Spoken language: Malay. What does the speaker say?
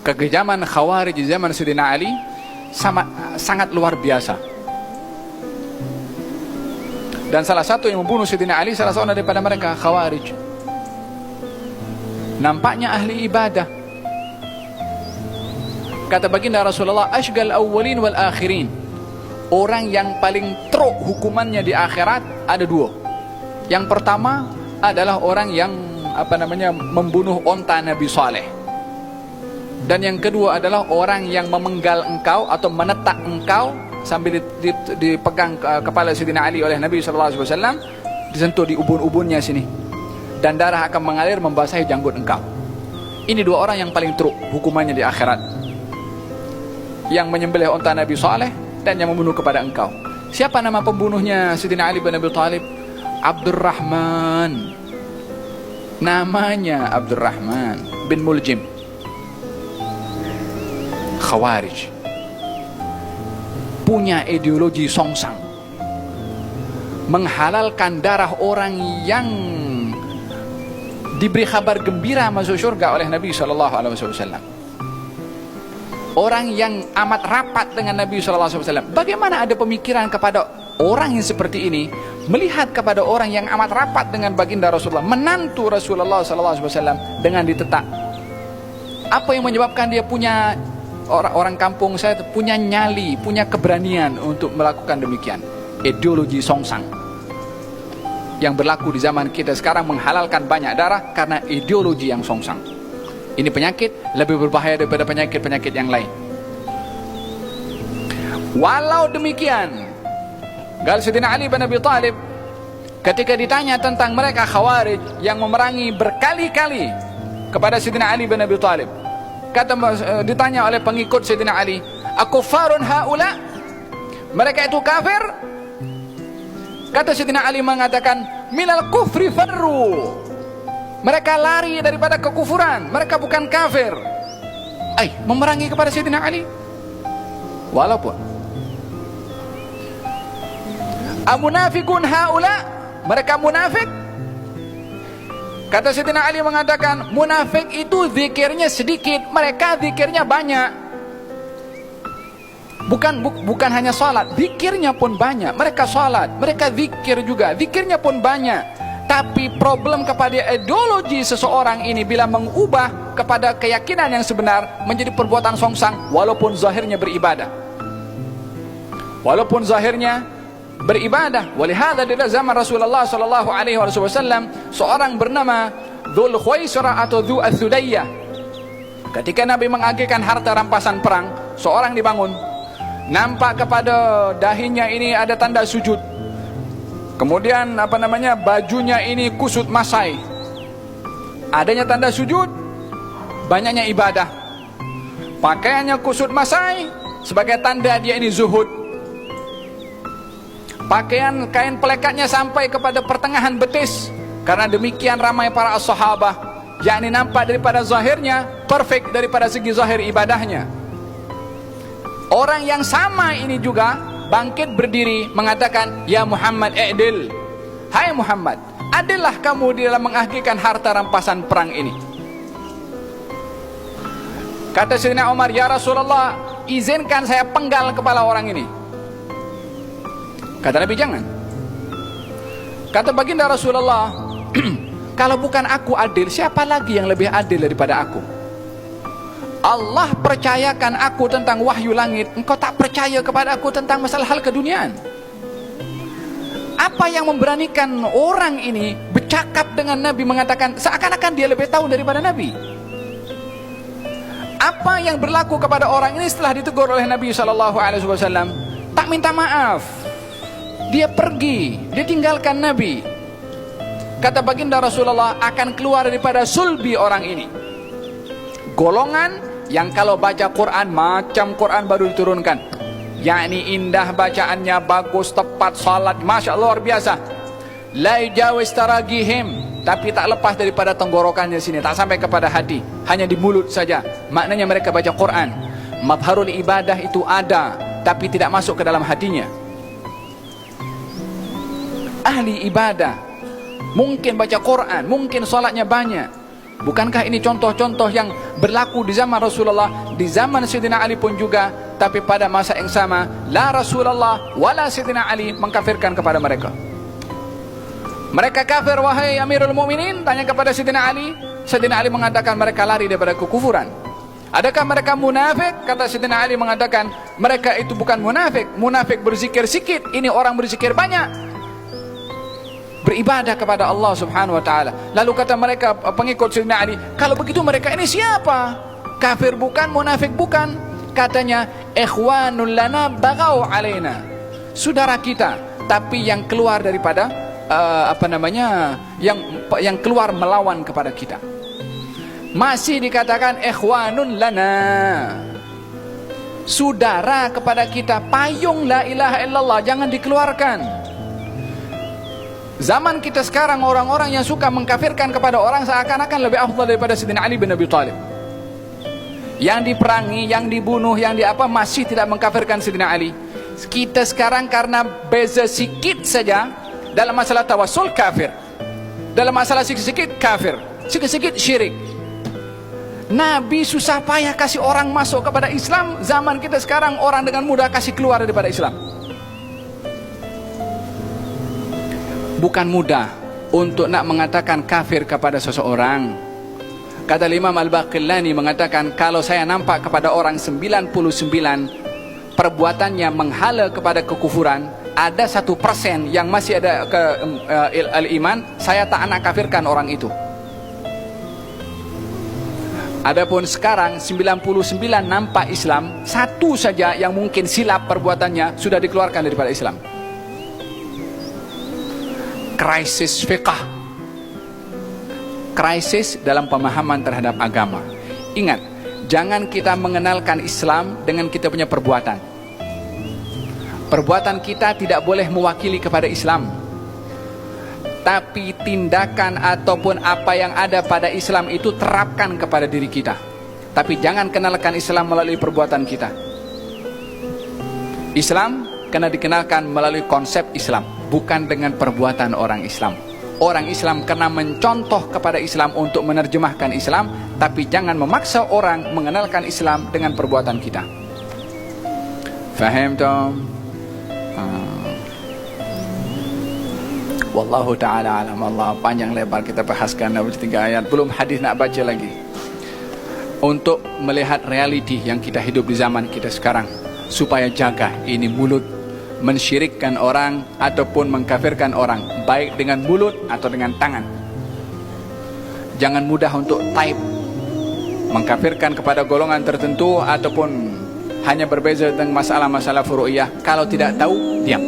Kekejaman Khawarij di zaman Sayyidina Ali sangat luar biasa. Dan salah satu yang membunuh Sayyidina Ali, salah seorang daripada mereka Khawarij. Nampaknya ahli ibadah. Kata baginda Rasulullah, ashgal awwalin wal akhirin. Orang yang paling teruk hukumannya di akhirat ada dua. Yang pertama adalah orang yang membunuh onta Nabi Saleh. Dan yang kedua adalah orang yang memenggal engkau atau menetak engkau sambil dipegang kepala Sayyidina Ali oleh Nabi SAW, disentuh di ubun-ubunnya sini, dan darah akan mengalir membasahi janggut engkau. Ini dua orang yang paling teruk hukumannya di akhirat, yang menyembelih onta Nabi Saleh dan yang membunuh kepada engkau. Siapa nama pembunuhnya Sayyidina Ali bin Abi Thalib? Abdurrahman. Namanya Abdurrahman bin Muljim. Khawarij punya ideologi songsang, menghalalkan darah orang yang diberi kabar gembira masuk surga oleh Nabi SAW, orang yang amat rapat dengan Nabi SAW. Bagaimana ada pemikiran kepada orang yang seperti ini, melihat kepada orang yang amat rapat dengan baginda Rasulullah, menantu Rasulullah SAW, dengan ditetak? Apa yang menyebabkan dia punya, orang kampung saya punya nyali, punya keberanian untuk melakukan demikian? Ideologi songsang yang berlaku di zaman kita sekarang, menghalalkan banyak darah karena ideologi yang songsang. Ini penyakit lebih berbahaya daripada penyakit-penyakit yang lain. Walau demikian, Sayyidina Ali bin Abi Thalib ketika ditanya tentang mereka Khawarij yang memerangi berkali-kali kepada Sayyidina Ali bin Abi Thalib, ditanya oleh pengikut Sayyidina Ali, akufarun haula, mereka itu kafir? Kata Sayyidina Ali mengatakan, minal kufri farru, mereka lari daripada kekufuran, mereka bukan kafir. Memerangi kepada Sayyidina Ali. Walaupun amunafikun haula, mereka munafik. Kata Sayyidina Ali mengatakan, munafik itu zikirnya sedikit, mereka zikirnya banyak. Bukan hanya salat, zikirnya pun banyak. Mereka salat, mereka zikir juga, zikirnya pun banyak. Tapi problem kepada ideologi seseorang ini bila mengubah kepada keyakinan yang sebenar menjadi perbuatan songsang, walaupun zahirnya beribadah. Walaupun zahirnya beribadah. Walihada di zaman Rasulullah SAW, seorang bernama Dzul Khuwaisirah atau Dzu Ats-Tsudayyah, ketika Nabi mengagihkan harta rampasan perang, seorang dibangun, nampak kepada dahinya ini ada tanda sujud. Kemudian bajunya ini kusut masai. Adanya tanda sujud, banyaknya ibadah. Pakaiannya kusut masai sebagai tanda dia ini zuhud. Pakaian kain pelekatnya sampai kepada pertengahan betis, karena demikian ramai para sahabat, yakni nampak daripada zahirnya perfect daripada segi zahir ibadahnya. Orang yang sama ini juga bangkit berdiri mengatakan, ya Muhammad i'dil, hai Muhammad, adillah kamu di dalam mengagihkan harta rampasan perang ini. Kata Sayyidina Umar, ya Rasulullah, izinkan saya penggal kepala orang ini. Kata Nabi, jangan. Kata baginda Rasulullah, kalau bukan aku adil, siapa lagi yang lebih adil daripada aku? Allah percayakan aku tentang wahyu langit, engkau tak percaya kepada aku tentang masalah hal keduniaan. Apa yang memberanikan orang ini bercakap dengan Nabi, mengatakan seakan-akan dia lebih tahu daripada Nabi? Apa yang berlaku kepada orang ini setelah ditegur oleh Nabi SAW? Tak minta maaf, dia pergi, dia tinggalkan Nabi. Kata baginda Rasulullah, akan keluar daripada sulbi orang ini golongan yang kalau baca Quran macam Quran baru diturunkan, yakni indah bacaannya, bagus, tepat, salat, masya Allah, luar biasa. La yujawis taragihim, tapi tak lepas daripada tenggorokannya sini, tak sampai kepada hati, hanya di mulut saja. Maknanya mereka baca Quran, mabharul ibadah itu ada, tapi tidak masuk ke dalam hatinya. Ahli ibadah, mungkin baca Quran, mungkin salatnya banyak, Bukankah ini contoh-contoh yang berlaku di zaman Rasulullah, di zaman Sayyidina Ali pun juga, tapi pada masa yang sama la Rasulullah wala Sayyidina Ali mengkafirkan kepada mereka. Mereka kafir wahai Amirul Mukminin, tanya kepada Sayyidina Ali. Sayyidina Ali mengatakan mereka lari daripada kekufuran. Adakah mereka munafik? Kata Sayyidina Ali mengatakan mereka itu bukan munafik. Munafik berzikir sikit, ini orang berzikir banyak, beribadah kepada Allah subhanahu wa ta'ala. Lalu kata mereka pengikut Sayyidina Ali, kalau begitu mereka ini siapa? Kafir bukan, munafik bukan. Katanya, ikhwanul lana baghaw alaina, saudara kita, tapi yang keluar daripada yang keluar melawan kepada kita. Masih dikatakan ikhwanun lana, saudara kepada kita, payung la ilaha illallah jangan dikeluarkan. Zaman kita sekarang orang-orang yang suka mengkafirkan kepada orang seakan-akan lebih afdal daripada Sayyidina Ali bin Abi Thalib. Yang diperangi, yang dibunuh, yang masih tidak mengkafirkan Sayyidina Ali. Kita sekarang karena beza sikit saja dalam masalah tawassul kafir, dalam masalah sikit-sikit kafir, sikit-sikit syirik. Nabi susah payah kasih orang masuk kepada Islam. Zaman kita sekarang orang dengan mudah kasih keluar daripada Islam. Bukan mudah untuk nak mengatakan kafir kepada seseorang. Kata Imam Al-Baqillani mengatakan, kalau saya nampak kepada orang 99 perbuatannya menghala kepada kekufuran, ada 1% yang masih ada al-iman, saya tak nak kafirkan orang itu. Adapun sekarang 99 nampak Islam, satu saja yang mungkin silap perbuatannya sudah dikeluarkan daripada Islam. Krisis fiqh, krisis dalam pemahaman terhadap agama. Ingat, jangan kita mengenalkan Islam dengan kita punya perbuatan. Perbuatan kita tidak boleh mewakili kepada Islam, tapi tindakan ataupun apa yang ada pada Islam itu terapkan kepada diri kita. Tapi jangan kenalkan Islam melalui perbuatan kita. Islam kena dikenalkan melalui konsep Islam, bukan dengan perbuatan orang Islam. Orang Islam kena mencontoh kepada Islam untuk menerjemahkan Islam, tapi jangan memaksa orang mengenalkan Islam dengan perbuatan kita. Faham Tom? Wallahu ta'ala alam. Allah, panjang lebar kita bahaskan 3 ayat, belum hadis nak baca lagi. Untuk melihat realiti yang kita hidup di zaman kita sekarang, supaya jaga ini mulut mensyirikkan orang ataupun mengkafirkan orang, baik dengan mulut atau dengan tangan. Jangan mudah untuk type mengkafirkan kepada golongan tertentu ataupun hanya berbeza dengan masalah-masalah furu'iyah. Kalau tidak tahu, diam.